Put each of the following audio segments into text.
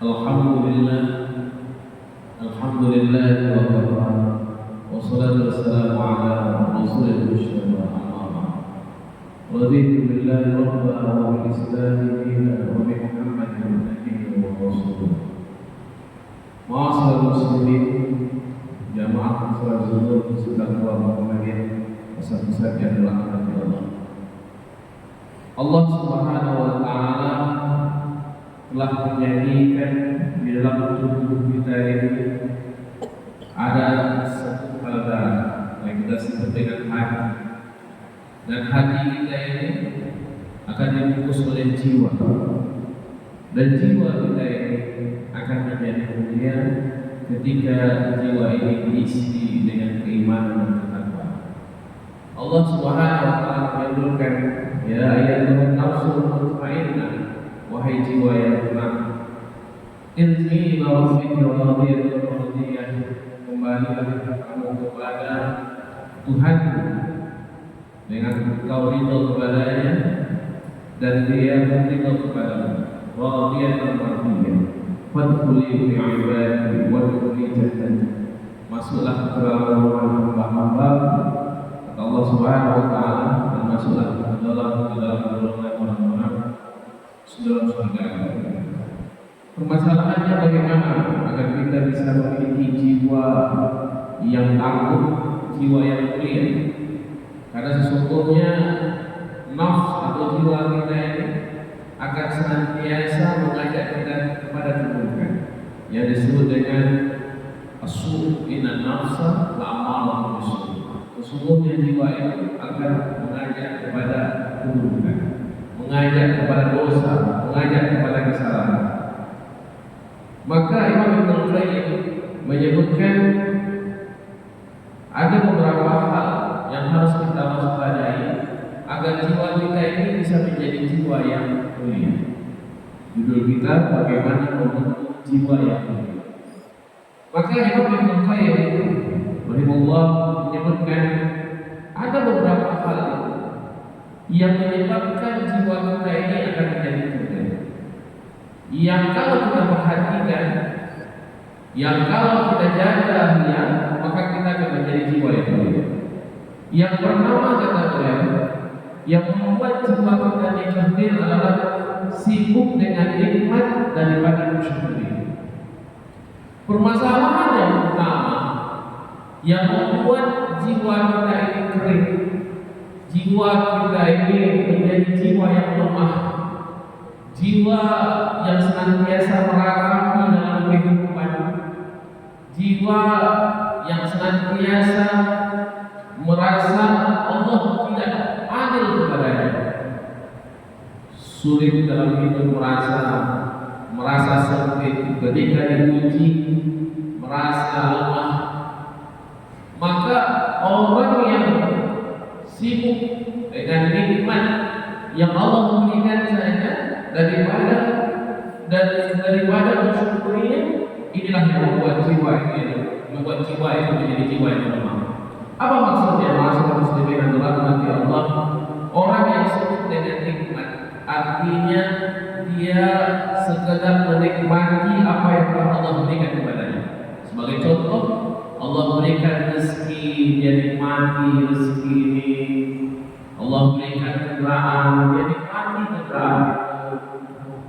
Alhamdulillah, Alhamdulillah wa kafa, wassalatu wassalamu ala rasulil musyaffa amma raditu billahi rabba wa bil islami dinan wa bi Muhammadin nabiyyan wa rasulah. Ma'asyiral muslimin, jamaah salat zuhur sedang Muhammadiyah, pesan-pesan yang dilakukan Allah. Allah Subhanahu wa taala telah menjadikan di dalam tubuh kita ini ada satu hal yang kita sebut dengan hati, dan hati kita ini akan dibungkus oleh jiwa, dan jiwa kita ini akan menjadi mulia ketika jiwa ini diisi dengan keimanan dan ketakwaan. Allah Subhanahu wa taala menyebutkan, ya ayyuhan nafsul mutmainnah, wahai jiwa yang tenang, irji ila rabbika radiyatan mardiyah, kembalilah kamu kepada Tuhan dengan kau ridho kepadanya dan Dia ridho kepadamu. Radiyatan mardiyah, fadkhuli fi ibadi wadkhuli jannati, masuklah ke dalam hamba-hamba kata Allah Subhanahu wa taala, dan masuklah ke dalam golongan orang-orang dalam surga. Permasalahannya bagaimana agar kita bisa memiliki jiwa yang tangguh, jiwa yang mulia. Karena sesungguhnya nafs atau jiwa kita ini akan senantiasa mengajak kita kepada keburukan, yang disebut dengan as-su' inna nafsa la'amalatun bis-su'. Sesungguhnya jiwa itu akan mengajak kepada keburukan, mengajak kepada dosa, mengajak kepada kesalahan. Maka Imam Ibnu Qayyim menyebutkan ada beberapa hal yang harus kita waspadai agar jiwa kita ini bisa menjadi jiwa yang mulia. Judul kita, bagaimana membentuk jiwa yang mulia. Maka Imam Ibnu Qayyim rahimahullah menyebutkan ada beberapa hal yang menyebabkan jiwa kita ini akan menjadi mulia, yang kalau kita perhatikan, yang kalau kita jaga dia, maka kita akan menjadi jiwa yang mulia. Yang pertama kata beliau, yang membuat jiwa kita ini adalah sibuk dengan nikmat daripada bersyukur. Permasalahan yang utama yang membuat jiwa kita ini kering, jiwa kita ini menjadi jiwa yang lemah, jiwa yang senantiasa meragami dalam kehidupan, jiwa yang senantiasa merasa Allah tidak adil kepadanya, sulit dalam hidup, merasa sempit ketika diuji, merasa lemah. Maka orang yang sibuk dengan nikmat yang Allah berikan saja daripada bersyukurnya, inilah yang membuat jiwa itu menjadi jiwa yang lemah. Apa maksudnya? Maksud muslimin adalah nanti Allah, orang yang sibuk dengan nikmat, artinya dia sekedar menikmati apa yang Allah berikan kepadanya. Sebagai contoh, Allah berikan rezeki, dia nikmati rezeki ini. Allah berikan kendaraan, dia nikmati kendaraan.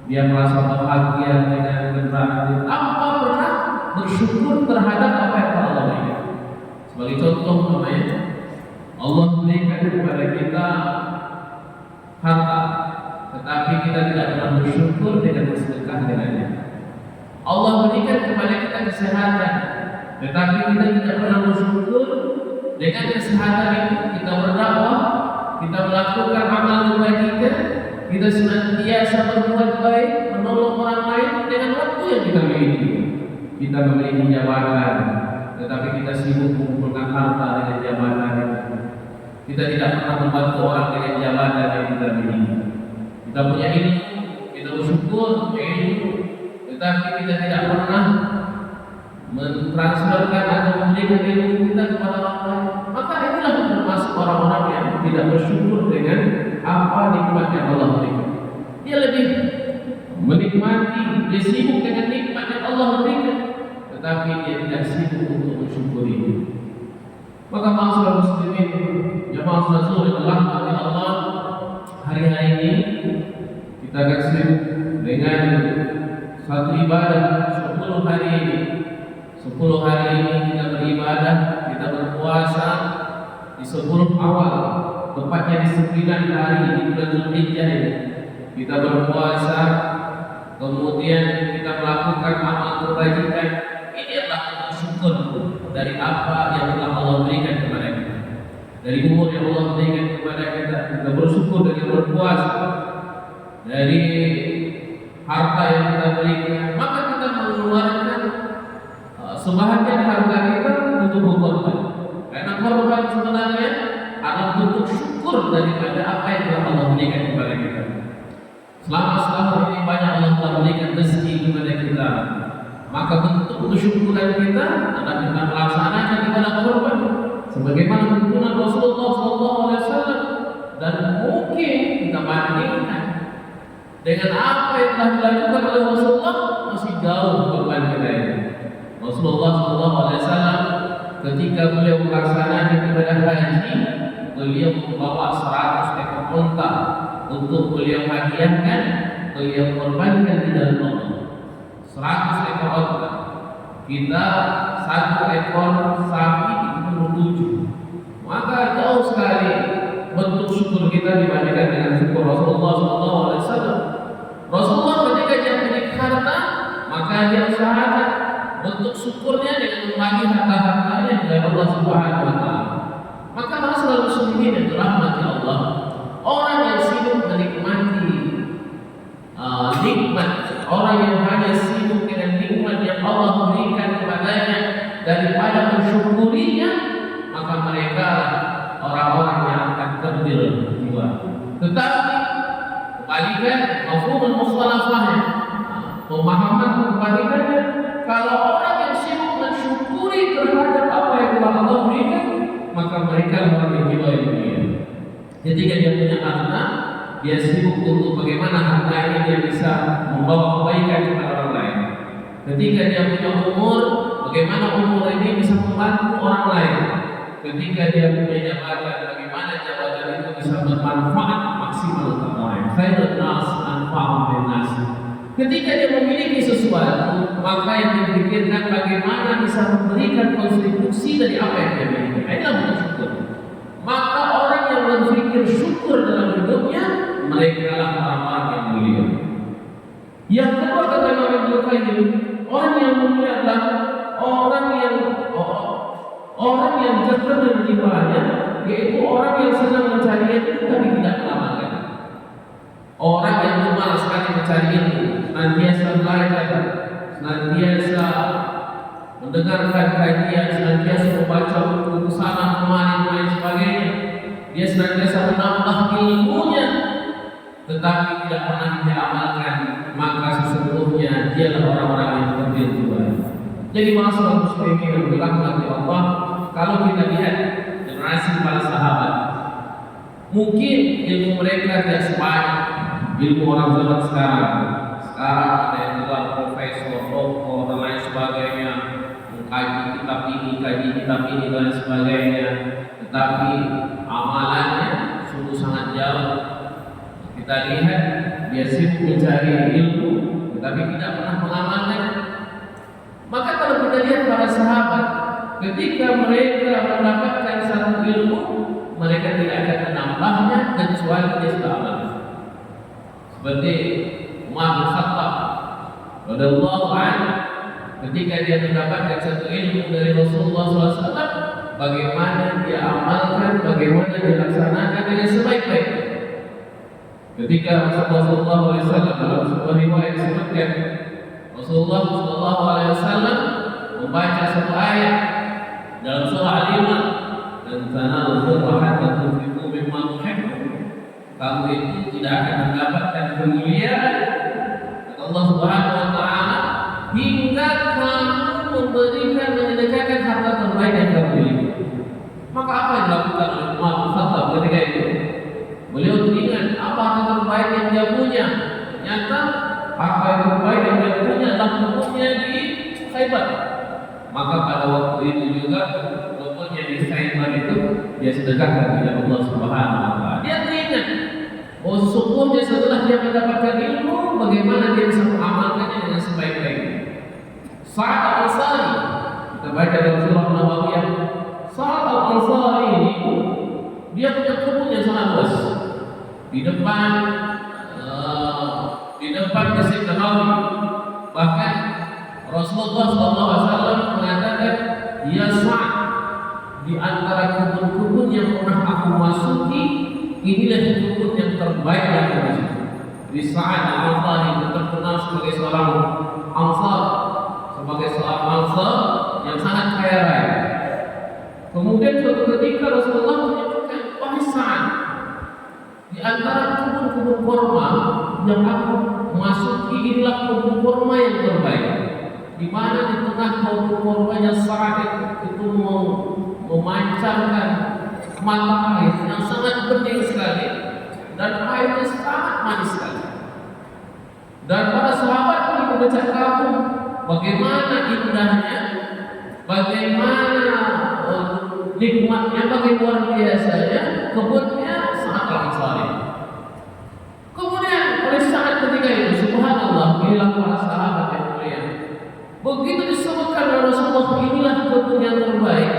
Dia merasa bahagia dengan kendaraan, tanpa pernah bersyukur terhadap apa yang Allah berikan. Sebagai contoh namanya, Allah berikan kepada kita harta, tetapi kita tidak pernah bersyukur dengan bersedekah dengannya. Allah berikan kepada kita kesehatan, tetapi kita tidak pernah bersyukur dengan kesehatan itu. Kita berdakwah, kita melakukan amal kebajikan, kita senantiasa berbuat baik, menolong orang lain dengan waktu yang kita miliki. Kita memiliki jabatan, tetapi kita sibuk mengumpulkan harta dengan jabatan itu. Kita tidak pernah membantu orang dengan jabatan yang kita miliki. Kita punya ini, kita bersyukur ini, tetapi kita tidak pernah mentransferkan atau memberikan ilmu kita kepada orang lain. Maka inilah termasuk orang-orang yang tidak bersyukur dengan apa nikmat yang Allah berikan. Dia lebih menikmati, dia sibuk dengan nikmat Allah berikan, tetapi dia tidak sibuk untuk mensyukuri. Maka masyarakat muslimin, jamaah salat rahmati Allah, hari-hari ini kita akan sibuk dengan satu ibadah 10 hari ini. 10 hari ini kita beribadah, kita berpuasa di 10 awal, tepatnya di 9 hari di bulan Zulhijjah ini. Kita berpuasa, kemudian kita melakukan amal kebajikan. Ini adalah syukur dari apa yang telah Allah berikan kepada kita, dari umur yang Allah berikan kepada kita. Kita bersyukur dengan berpuasa, dari harta yang kita berikan, maka kita mengeluarkan sebahagian harta kita untuk berkorban. Karena korban sebenarnya adalah bentuk syukur daripada apa yang telah Allah berikan kepada kita. Selama setahun ini banyak Allah telah berikan rezeki kepada kita, maka bentuk kesyukuran kita adalah kita melaksanakan ibadah korban sebagaimana tuntunan Rasulullah SAW. Dan mungkin kita bandingkan dengan apa yang telah dilakukan oleh Rasulullah, masih jauh korban kita ini. Rasulullah SAW ketika beliau melaksanakan ibadah haji, beliau membawa 100 ekor unta untuk beliau hadiahkan, beliau korbankan di dalam Allah. 100 ekor unta. Kita 1 ekor sapi itu 7. Maka jauh sekali bentuk syukur kita dibandingkan dengan syukur Rasulullah SAW. Rasulullah ketika dia memiliki harta, maka dia usahakan bentuk syukurnya dengan membagi harta-hartanya kepada Allah Subhanahu wa Ta'ala. Maka masalah muslimin yang dirahmati Allah, orang yang sibuk menikmati nikmat, orang yang hanya sibuk dengan nikmat yang Allah berikan kepadanya daripada mensyukurinya, maka mereka orang-orang yang akan terdil jiwa. Tetapi kebalikan, mafhumul mukhalafahnya, pemahaman kebalikannya, kalau orang yang sibuk mensyukuri terhadap apa yang telah Allah berikan, maka mereka orang jiwa yang mulia. Ketika dia punya harta, dia sibuk untuk bagaimana harta ini dia bisa membawa kebaikan kepada orang lain. Ketika dia punya umur, bagaimana umur ini bisa membantu orang lain. Ketika dia punya jabatan, bagaimana jabatan itu bisa bermanfaat maksimal untuk orang lain. Khairun nas anfa'uhum linnas. Ketika dia memiliki sesuatu, maka yang dipikirkan bagaimana bisa memberikan kontribusi dari apa yang dia miliki. Inilah bentuk syukur. Maka orang yang berpikir syukur dalam hidupnya, mereka adalah orang-orang yang mulia. Yang kedua kata Imam Ibnu Qayyim, orang yang mulia adalah orang yang terkenal jiwanya, yaitu orang yang senang mencari ilmu tapi tidak mengamalkan. Orang yang gemar sekali mencari ilmu, senantiasa belajar, senantiasa mendengarkan kajian, senantiasa membaca buku sana kemari dan lain sebagainya. Dia senantiasa menambah ilmunya, tetapi tidak pernah dia amalkan, maka sesungguhnya dialah orang-orang yang terdil jiwa. Jadi masalah muslimin yang dirahmati Allah, kalau kita lihat generasi para sahabat, mungkin ilmu mereka tidak sebanyak ilmu orang zaman sekarang. Sekarang ada yang telah profesor, doktor dan lain sebagainya, mengkaji kitab ini, kaji kitab ini dan lain sebagainya. Tetapi amalannya sungguh sangat jauh. Kita lihat dia sibuk mencari ilmu, tetapi tidak pernah mengamalkan. Maka kalau kita lihat para sahabat, ketika mereka mendapatkan satu ilmu, mereka tidak akan menambahnya kecuali dia sudah amalkan. Seperti Umar bin Khattab radhiyallahu anhu, ketika dia mendapatkan satu ilmu dari Rasulullah SAW, bagaimana dia amalkan, bagaimana dia laksanakan dengan sebaik-baiknya. Ketika Rasulullah SAW dalam sebuah riwayat disebutkan, Rasulullah SAW membaca satu ayat dalam surah Al-Imran, dan tanahul birra hatta tunfiqu mimma tuhibbun. Kamu itu tidak akan mendapatkan kemuliaan kata Allah Subhanahu wa Ta'ala hingga kamu memberikan, menyedekahkan harta terbaik yang kamu miliki. Maka apa yang dilakukan oleh Umar bin Khattab ketika itu? Beliau teringat apa harta terbaik yang dia punya. Ternyata harta yang terbaik yang dia punya adalah kebunnya di Khaybar. Maka pada waktu itu juga kebunnya di Khaybar itu dia sedekahkan kepada Allah Subhanahu wa taala. Dia teringat bahwa sesungguhnya setelah dia mendapatkan ilmu, bagaimana dia bisa mengamalkannya dengan sebaik-baiknya. Sa'ad al-Ansari, kita baca dalam surah Nabawiyah, Sa'ad al-Ansari ini dia punya kebun yang sangat luas di depan Masjid Nabawi. Bahkan Rasulullah SAW mengatakan, ya Sa'ad, di antara kebun-kebun yang pernah aku masuki, inilah kebun yang terbaik yang aku masuki. Di Sa'ad al-Ansari itu terkenal sebagai seorang Ansar, yang sangat kaya raya. Kemudian suatu ketika Rasulullah menyebutkan, wahai Sa'ad, di antara kebun-kebun kurma yang aku masuki, inilah kebun kurma yang terbaik. Di mana di tengah kebun kurmanya Sa'ad itu memancarkan mata air yang sangat bening sekali dan airnya sangat manis sekali. Dan para sahabat pun bercakap kagum bagaimana indahnya, bagaimana nikmatnya, bagaimana luar biasanya kebunnya Sa'ad al-Ansari. Kemudian oleh saat ketika itu, subhanallah, inilah para sahabat yang mulia. Begitu disebutkan oleh Rasulullah, inilah kebun yang terbaik,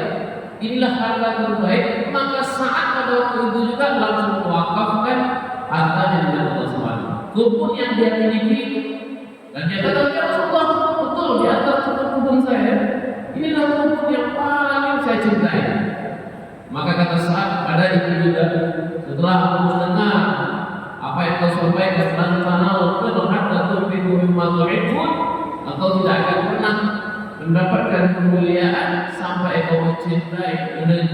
inilah harta terbaik, maka Sa'ad pada waktu itu juga langsung mewakafkan hartanya dengan Allah Subhanahu. Kebun yang dia miliki, dan dia kata, ya Rasulullah, betul di atas kebun saya, inilah kebun yang paling saya cintai. Maka kata Sa'ad, pada itu juga setelah aku mendengar apa yang kau sampaikan, dan tanau hatta tunfiqu mimma tuhibbun, engkau tidak akan pernah mendapatkan kemuliaan sampai kau mencintai dan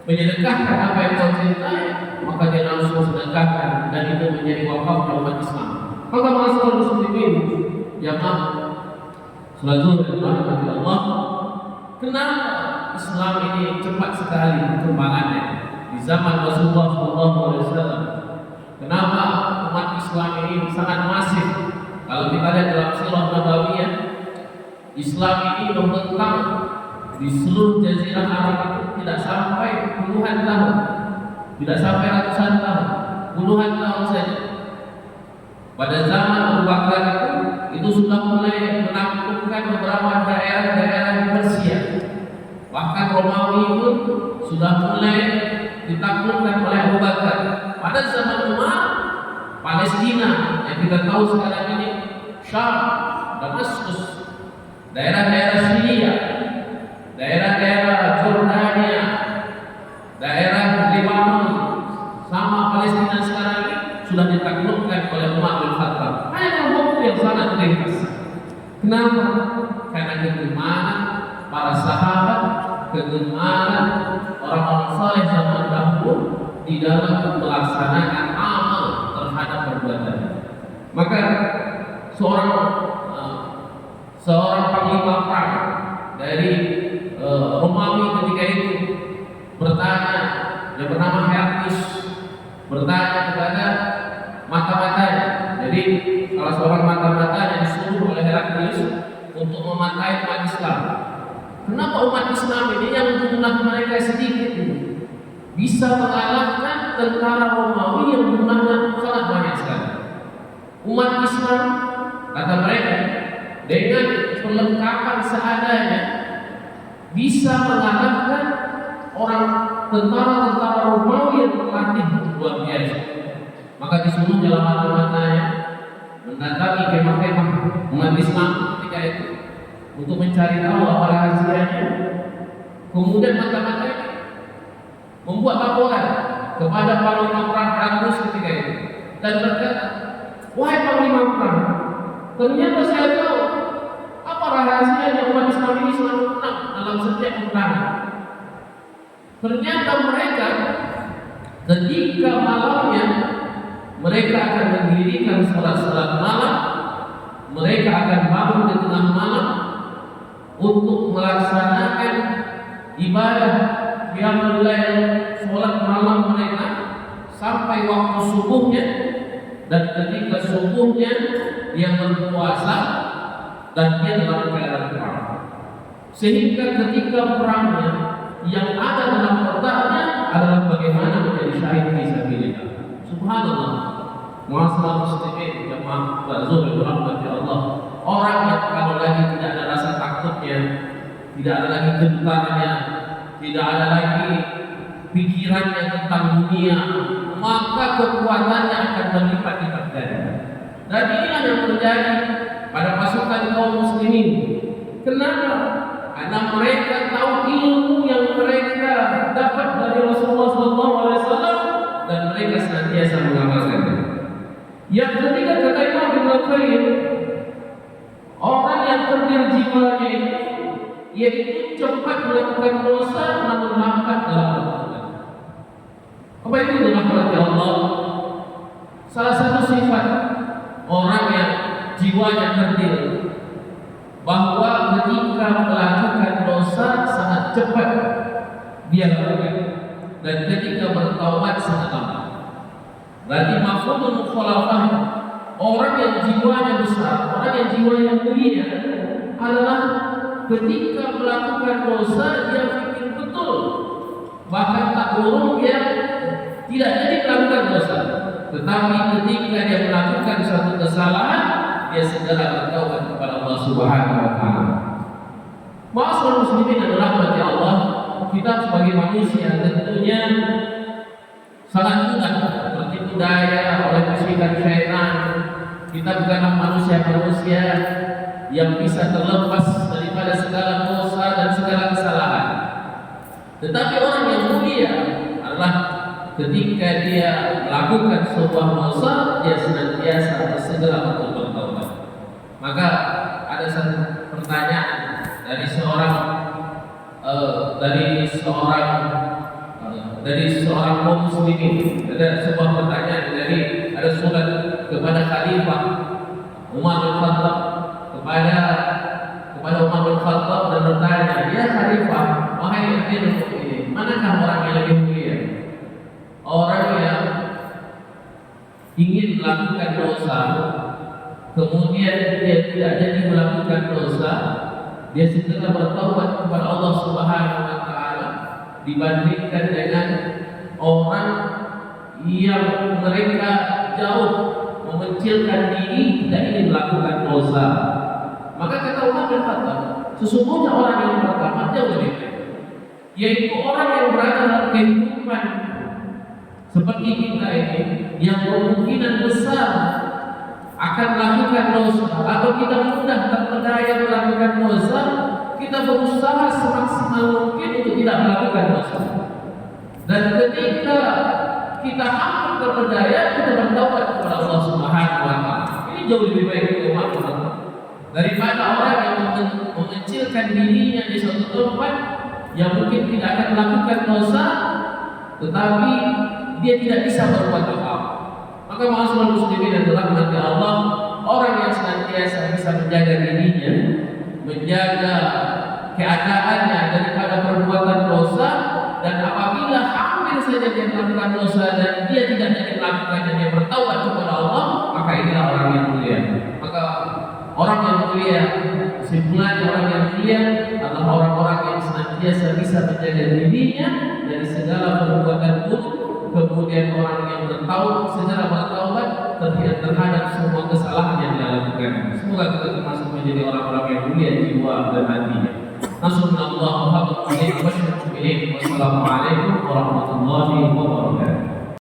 menyedekahkan apa yang kau cintai. Maka dia langsung sedekahkan, dan itu menjadi wakaf umat Islam. Maka masalah muslimin jamaah salat zuhur rahmati Allah, kenapa Islam ini cepat sekali perkembangannya di zaman Rasulullah SAW? Kenapa umat Islam ini sangat masif? Kalau kita lihat dalam sirah Nabawiyah, Islam ini membentang di seluruh jazirah Arab itu tidak sampai puluhan tahun, tidak sampai ratusan tahun, puluhan tahun saja. Pada zaman Abu Bakar itu sudah mulai menaklukkan beberapa daerah-daerah di Persia. Bahkan Romawi pun sudah mulai ditaklukkan oleh Abu Bakar. Pada zaman Umar, Palestina yang kita tahu sekarang ini, Syam, Damaskus, daerah-daerah Syria, daerah-daerah Jordania, daerah Lebanon, sama Palestina sekarang ini sudah ditaklukkan oleh Umar bin Khattab. Hanya waktu yang sangat ringkas. Kenapa? Karena kegemaran para sahabat, kegemaran orang-orang saleh zaman dahulu di dalam melaksanakan amal terhadap perbuatan. Maka seorang panglima perang dari Romawi ketika itu bertanya, yang bernama Heraklius, bertanya kepada mata-matanya. Jadi salah seorang mata-matanya disuruh oleh Heraklius untuk mematai umat Islam. Kenapa umat Islam ini yang jumlah mereka sedikit ini bisa mengalahkan tentara Romawi yang jumlahnya sangat banyak sekali? Umat Islam, kata mereka, dengan perlengkapan seadanya bisa mengalahkan orang tentara-tentara Romawi yang terlatih luar biasa. Maka disuruh dalam mata-matanya mendatangi kemah-kemah umat Islam ketika itu untuk mencari tahu apa rahasianya. Kemudian mata-matanya membuat laporan kepada panglima perang Heraklius ketika itu dan berkata, wahai panglima perang, ternyata saya tahu apa rahasianya umat Islam ini selalu menang dalam setiap peperangan. Ternyata mereka ketika malamnya mereka akan mendirikan salat malam, mereka akan bangun di tengah malam untuk melaksanakan ibadah qiyamul lail, salat malam mereka sampai waktu subuhnya. dan ketika subuhnya dia berpuasa dan dia dalam keadaan perang. Sehingga ketika perangnya yang ada dalam otaknya adalah bagaimana menjadi syahid fi sabilillah. Subhanallah. Muasal muslimin jemaah Zuhur rahmati Allah. Orang yang kalau lagi tidak ada rasa takutnya, tidak ada lagi gentarnya, tidak ada lagi pikirannya tentang dunia, maka kekuatannya akan berlipat-lipat ganda. Dan inilah yang terjadi pada pasukan kaum muslimin. Kenapa? Karena mereka tahu ilmu yang mereka dapat dari Rasulullah SAW dan mereka senantiasa mengamalkannya. Yang ketiga kata Imam Ibnu Qayyim, orang yang terdir jiwanya ini yaitu cepat melakukan dosa namun lambat dalam perbuatan. Apa itu dirahmati Allah? Salah satu sifat orang yang jiwanya terdir bahwa ketika melakukan dosa sangat cepat dia lakukan dan ketika bertaubat sangat lambat. Berarti mafhumul mukhalafah, orang yang jiwanya besar, orang yang jiwanya mulia adalah ketika melakukan dosa dia pikir betul, bahkan tak urung dia tidak jadi melakukan dosa. Tetapi ketika dia melakukan suatu kesalahan, dia segera bertaubat kepada Allah Subhanahu wa taala. Ma'asyiral muslimin dan rahmati Allah, kita sebagai manusia tentunya sangat mudah tertipu daya oleh bisikan syaitan. Kita bukanlah manusia-manusia yang bisa terlepas daripada segala dosa dan segala kesalahan. Tetapi orang yang mulia adalah ketika dia melakukan sebuah dosa, dia senantiasa bersegera untuk bertaubat. Maka ada satu pertanyaan dari seorang kaum muslimin. Ada sebuah pertanyaan ada surat kepada Khalifah Umar bin Khattab kepada Umar bin Khattab dan bertanya, ya Khalifah, wahai Amirul Mukminin, manakah orang yang lebih mulia? Orang yang ingin melakukan dosa, kemudian dia tidak jadi melakukan dosa, dia segera bertaubat kepada Allah Subhanahu wa taala, dibandingkan dengan orang yang mereka jauh mengecilkan diri, tidak ingin melakukan dosa. Maka kata Umar bin Khattab, sesungguhnya orang yang pertama jauh lebih baik, yaitu orang yang berada dalam kehidupan seperti kita ini, yang kemungkinan besar akan melakukan dosa atau kita mudah terpedaya melakukan dosa, kita berusaha semaksimal mungkin untuk tidak melakukan dosa. Dan ketika kita hampir terpedaya, kita bertaubat kepada Allah Subhanahu wa taala. Ini jauh lebih baik daripada orang yang mengecilkan dirinya di suatu tempat yang mungkin tidak akan melakukan dosa, tetapi dia tidak bisa berbuat apa-apa. Maka ma'asyiral muslimin dan rahmati Allah, orang yang senantiasa bisa menjaga dirinya, menjaga keadaannya daripada perbuatan dosa, dan apabila hampir saja dia melakukan dosa dan dia tidak jadi melakukan dan dia bertaubat kepada Allah, maka inilah orang yang mulia. Maka orang yang mulia, kesimpulannya orang yang mulia adalah orang-orang yang senantiasa bisa menjaga dirinya dari segala perbuatan buruk, kemudian orang yang segera bertaubat terhadap semua kesalahan yang dia lakukan. Semoga kita termasuk menjadi orang-orang yang mulia jiwa dan hatinya. Nasrullah